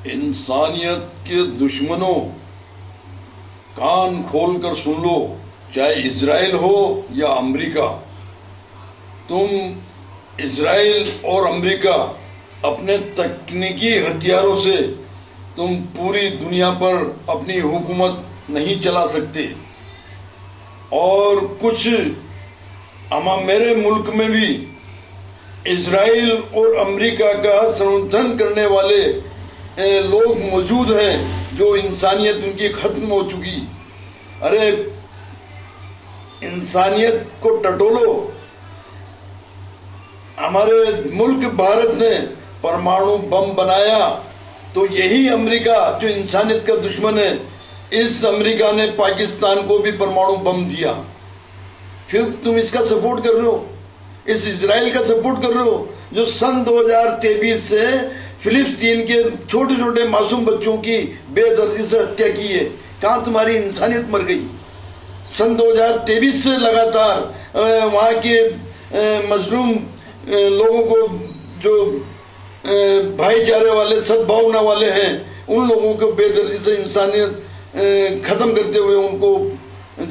इंसानियत के दुश्मनों, कान खोलकर सुन लो, चाहे इजराइल हो या अमेरिका। तुम इजराइल और अमेरिका अपने तकनीकी हथियारों से तुम पूरी दुनिया पर अपनी हुकूमत नहीं चला सकते। और कुछ मेरे मुल्क में भी इजराइल और अमेरिका का समर्थन करने वाले लोग मौजूद हैं जो इंसानियत उनकी खत्म हो चुकी। अरे इंसानियत को टटोलो। हमारे मुल्क भारत ने परमाणु बम बनाया तो यही अमेरिका जो इंसानियत का दुश्मन है, इस अमेरिका ने पाकिस्तान को भी परमाणु बम दिया। फिर तुम इसका सपोर्ट कर रहे हो, इस इजराइल का सपोर्ट कर रहे हो जो सन 2023 से फिलिस्तीन के छोटे छोटे मासूम बच्चों की बेदर्दी से हत्या की है। कहां तुम्हारी इंसानियत मर गई? सन 2023 से लगातार वहां के मजलूम लोगों को, जो भाईचारे वाले सद्भावना वाले हैं, उन लोगों को बेदर्दी से इंसानियत खत्म करते हुए उनको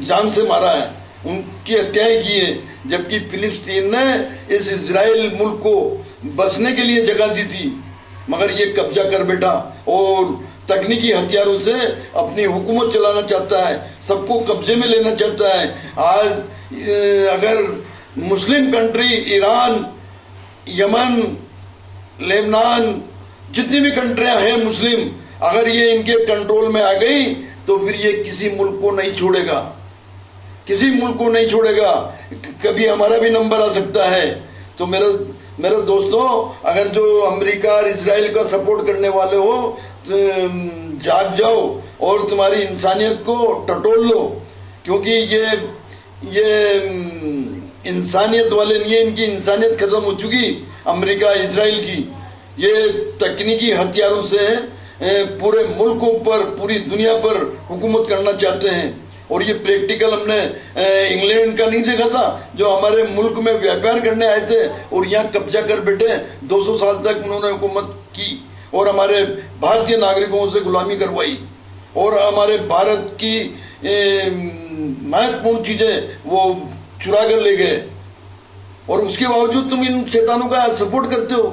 जान से मारा है, उनकी हत्याएं की है। जबकि फिलिस्तीन ने इस इजराइल मुल्क को बसने के लिए जगह दी थी, मगर ये कब्जा कर बैठा और तकनीकी हथियारों से अपनी हुकूमत चलाना चाहता है, सबको कब्जे में लेना चाहता है। आज अगर Muslim country Iran, Yemen, Lebanon, जितनी भी कंट्रियां हैं मुस्लिम, अगर ये इनके कंट्रोल में आ गई तो फिर ये किसी मुल्क को नहीं छोड़ेगा, किसी मुल्क को नहीं छोड़ेगा। कभी हमारा भी नंबर आ सकता है। तो मेरे दोस्तों, अगर जो अमेरिका और इजराइल का सपोर्ट करने वाले हो तो जाग जाओ और तुम्हारी इंसानियत को टटोल लो, क्योंकि ये इंसानियत वाले नहीं है, इनकी इंसानियत खत्म हो चुकी। अमेरिका इजराइल की ये तकनीकी हथियारों से पूरे मुल्कों पर, पूरी दुनिया पर हुकूमत करना चाहते हैं। और ये प्रैक्टिकल हमने इंग्लैंड का नहीं देखा था, जो हमारे मुल्क में व्यापार करने आए थे और यहाँ कब्जा कर बैठे। 200 साल तक उन्होंने हुकूमत की और हमारे भारतीय नागरिकों से गुलामी करवाई और हमारे भारत की महत्वपूर्ण चीजें वो चुरा कर ले गए। और उसके बावजूद तुम इन शैतानों का सपोर्ट करते हो।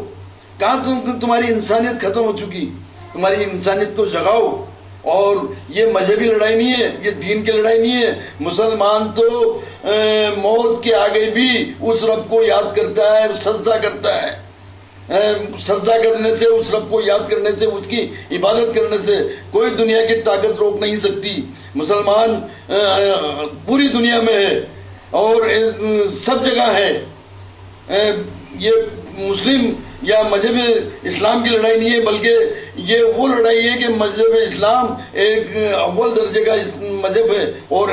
कहाँ तुम्हारी इंसानियत खत्म हो चुकी? तुम्हारी इंसानियत को जगाओ। और ये मजहबी लड़ाई नहीं है, ये दीन की लड़ाई नहीं है। मुसलमान तो मौत के आगे भी उस रब को याद करता है, सजदा करता है। सजदा करने से, उस रब को याद करने से, उसकी इबादत करने से कोई दुनिया की ताकत रोक नहीं सकती। मुसलमान पूरी दुनिया में है और सब जगह है। ये मुस्लिम या मजहब इस्लाम की लड़ाई नहीं है, बल्कि ये वो लड़ाई है कि मजहब इस्लाम एक अव्वल दर्जे का मजहब है और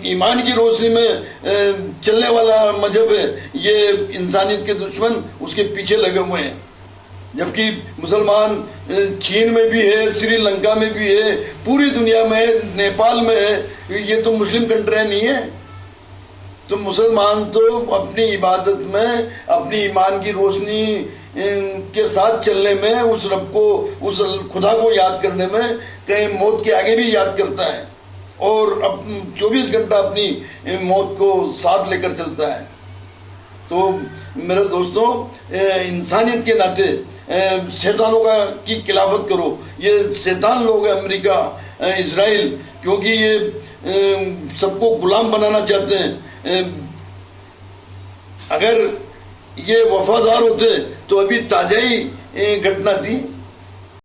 ईमान की रोशनी में चलने वाला मजहब है। ये इंसानियत के दुश्मन उसके पीछे लगे हुए हैं। जबकि मुसलमान चीन में भी है, श्रीलंका में भी है, पूरी दुनिया में है, नेपाल में है। ये तो मुस्लिम कंट्रियां नहीं है। तो मुसलमान तो अपनी इबादत में, अपनी ईमान की रोशनी के साथ चलने में, उस रब को, उस खुदा को याद करने में कहीं मौत के आगे भी याद करता है और 24 घंटा अपनी मौत को साथ लेकर चलता है। तो मेरे दोस्तों, इंसानियत के नाते शैतानों की खिलाफत करो। ये शैतान लोग हैं अमेरिका, इजराइल, क्योंकि ये सबको गुलाम बनाना चाहते हैं। अगर ये वफादार होते तो अभी ताजा ही घटना थी।